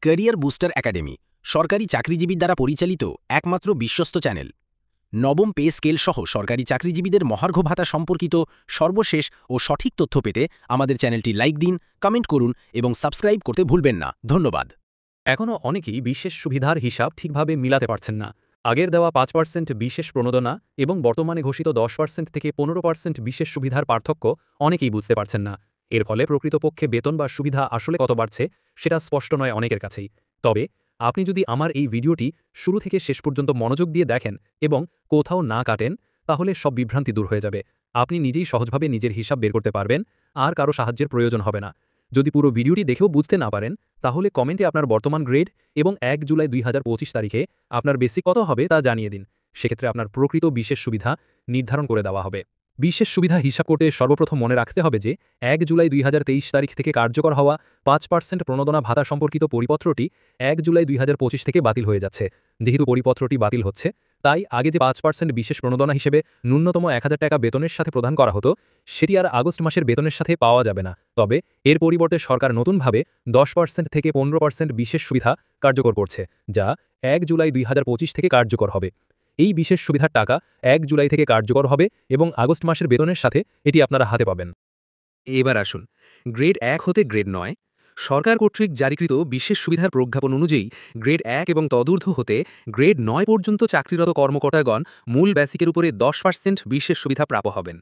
Career booster academy সরকারি চাকরিজীবীর দ্বারা পরিচালিত একমাত্র বিশ্বস্ত চ্যানেল। নবম পে স্কেল সহ সরকারি চাকরিজীবীদের মহার্ঘ ভাতা সম্পর্কিত সর্বশেষ ও সঠিক তথ্য পেতে আমাদের চ্যানেলটি লাইক দিন, কমেন্ট করুন এবং সাবস্ক্রাইব করতে ভুলবেন না। ধন্যবাদ। এখনও অনেকেই বিশেষ সুবিধার হিসাব ঠিকভাবে মিলাতে পারছেন না। আগের দেওয়া ৫% বিশেষ প্রণোদনা এবং বর্তমানে ঘোষিত ১০% থেকে ১৫% বিশেষ সুবিধার পার্থক্য অনেকেই বুঝতে পারছেন না। এর ফলে প্রকৃতপক্ষে বেতন বা সুবিধা আসলে কত বাড়ছে সেটা স্পষ্ট নয় অনেকের কাছেই। তবে আপনি যদি আমার এই ভিডিওটি শুরু থেকে শেষ পর্যন্ত মনোযোগ দিয়ে দেখেন এবং কোথাও না কাটেন, তাহলে সব বিভ্রান্তি দূর হয়ে যাবে। আপনি নিজেই সহজভাবে নিজের হিসাব বের করতে পারবেন, আর কারো সাহায্যের প্রয়োজন হবে না। যদি পুরো ভিডিওটি দেখেও বুঝতে না পারেন, তাহলে কমেন্টে আপনার বর্তমান গ্রেড এবং ১ জুলাই ২০২৫ তারিখে আপনার বেসিক কত হবে তা জানিয়ে দিন। সেক্ষেত্রে আপনার প্রকৃত বিশেষ সুবিধা নির্ধারণ করে দেওয়া হবে। বিশেষ সুবিধা হিসাব করতে সর্বপ্রথম মনে রাখতে হবে যে ১ জুলাই ২০২৩ তারিখ থেকে কার্যকর হওয়া ৫% প্রণোদনা ভাতা সম্পর্কিত পরিপত্রটি ১ জুলাই ২০২৫ থেকে বাতিল হয়ে যাচ্ছে। যেহেতু পরিপত্রটি বাতিল হচ্ছে, তাই আগে যে ৫% বিশেষ প্রণোদনা হিসেবে ন্যূনতম ১,০০০ টাকা বেতনের সাথে প্রদান করা হতো, সেটি আর আগস্ট মাসের বেতনের সাথে পাওয়া যাবে না। তবে এর পরিবর্তে সরকার নতুনভাবে ১০% থেকে ১৫% বিশেষ সুবিধা কার্যকর করছে, যা ১ জুলাই ২০২৫ থেকে কার্যকর হবে। এই বিশেষ সুবিধার টাকা ১ জুলাই থেকে কার্যকর হবে এবং আগস্ট মাসের বেতনের সাথে এটি আপনারা হাতে পাবেন। এবার আসুন, গ্রেড ১ হতে গ্রেড ৯ সরকার কর্তৃক জারিকৃত বিশেষ সুবিধার প্রজ্ঞাপন অনুযায়ী গ্রেড ১ এবং তদূর্ধ্ব হতে গ্রেড ৯ পর্যন্ত চাকরিরত কর্মকর্তাগণ মূল বেসিকের উপরে ১০% বিশেষ সুবিধা প্রাপ্য হবেন।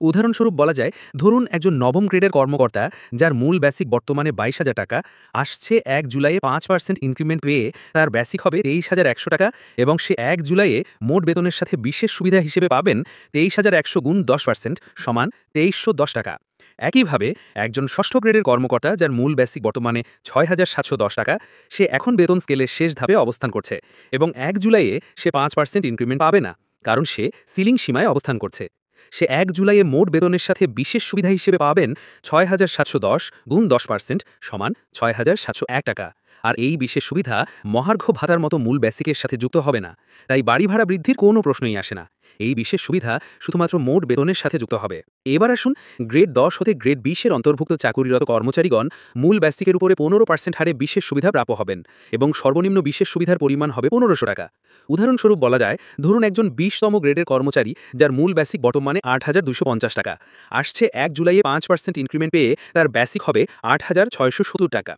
উদাহরণস্বরূপ বলা যায়, ধরুন একজন নবম গ্রেডের কর্মকর্তা যার মূল বেসিক বর্তমানে ২২,০০০ টাকা, আসছে ১ জুলাইয়ে ৫% ইনক্রিমেন্ট পেয়ে তার বেসিক হবে ২৩,১০০ টাকা এবং সে ১ জুলাইয়ে মোট বেতনের সাথে বিশেষ সুবিধা হিসেবে পাবেন ২৩,১০০ গুণ ১০% সমান ২৩১০ টাকা। একইভাবে একজন ষষ্ঠ গ্রেডের কর্মকর্তা যার মূল বেসিক বর্তমানে ৬,৭১০ টাকা, সে এখন বেতন স্কেলের শেষ ধাপে অবস্থান করছে এবং ১ জুলাইয়ে সে ৫% ইনক্রিমেন্ট পাবে না, কারণ সে সিলিং সীমায় অবস্থান করছে। সে ১ জুলাইয়ে মোট বেতনের সাথে বিশেষ সুবিধা হিসেবে পাবেন ৬,৭১০ গুণ ১০% সমান ৬,৭০১ টাকা। আর এই বিশেষ সুবিধা মহার্ঘ ভাতার মতো মূল বেসিকের সাথে যুক্ত হবে না, তাই বাড়ি ভাড়া বৃদ্ধির কোনো প্রশ্নই আসে না। এই বিশেষ সুবিধা শুধুমাত্র মোট বেতনের সাথে যুক্ত হবে। এবার আসুন, গ্রেড ১০ হতে গ্রেড ২০-এর অন্তর্ভুক্ত চাকুরিরত কর্মচারীগণ মূল বেসিকের উপরে ১৫% হারে বিশেষ সুবিধা প্রাপ্য হবেন এবং সর্বনিম্ন বিশেষ সুবিধার পরিমাণ হবে ১৫০০ টাকা। উদাহরণস্বরূপ বলা যায়, ধরুন একজন ২০তম গ্রেডের কর্মচারী যার মূল বেসিক বর্তমানে ৮,২৫০ টাকা, আসছে ১ জুলাইয়ে ৫% ইনক্রিমেন্ট পেয়ে তার বেসিক হবে ৮,৬৭০ টাকা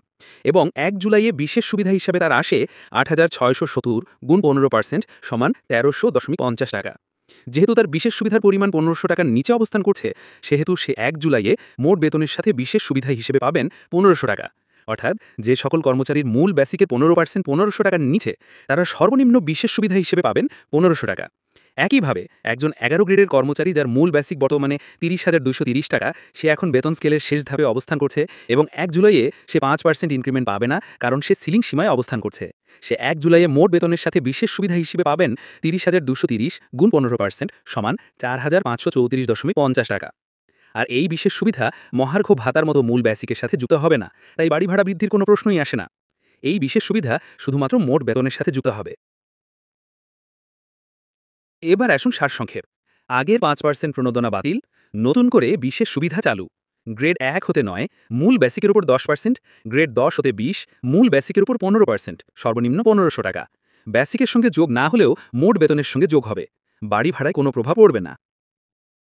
এবং ১ জুলাইয়ে বিশেষ সুবিধা হিসাবে তার আসে ৮,৬৭০ গুণ ১৫% সমান ১৩০০.৫০ টাকা। যেহেতু তার বিশেষ সুবিধার পরিমাণ ১৫০০ টাকার নিচে অবস্থান করছে, সেহেতু সে ১ জুলাইয়ে মোট বেতনের সাথে বিশেষ সুবিধা হিসেবে পাবেন ১৫০০ টাকা। অর্থাৎ যে সকল কর্মচারীর মূল বেসিকের ১৫% ১৫০০ টাকার নিচে, তারা সর্বনিম্ন বিশেষ সুবিধা হিসেবে পাবেন ১৫০০ টাকা। একইভাবে একজন ১১ গ্রেডের কর্মচারী যার মূল বেসিক বর্তমানে ৩০,২৩০ টাকা, সে এখন বেতন স্কেলের শেষ ধাপে অবস্থান করছে এবং ১ জুলাইয়ে সে ৫% ইনক্রিমেন্ট পাবে না, কারণ সে সিলিং সীমায় অবস্থান করছে। সে ১ জুলাইয়ে মোট বেতনের সাথে বিশেষ সুবিধা হিসেবে পাবেন ৩০,২৩০ গুণ ১৫% সমান ৪,৫34.৫০ টাকা। আর এই বিশেষ সুবিধা মহার্ঘ ভাতার মতো মূল বেসিকের সাথে যুক্ত হবে না, তাই বাড়ি ভাড়া বৃদ্ধির কোনো প্রশ্নই আসে না। এই বিশেষ সুবিধা শুধুমাত্র মোট বেতনের সাথে যুক্ত হবে। এবার আসুন সারসংক্ষেপ। আগের ৫% প্রণোদনা বাতিল, নতুন করে বিশেষ সুবিধা চালু। গ্রেড ১ হতে ৯ মূল বেসিকের উপর ১০%, গ্রেড ১০ হতে ২০ মূল বেসিকের উপর ১৫%, সর্বনিম্ন ১৫০০ টাকা। বেসিকের সঙ্গে যোগ না হলেও মোট বেতনের সঙ্গে যোগ হবে। বাড়ি ভাড়ায় কোনো প্রভাব পড়বে না।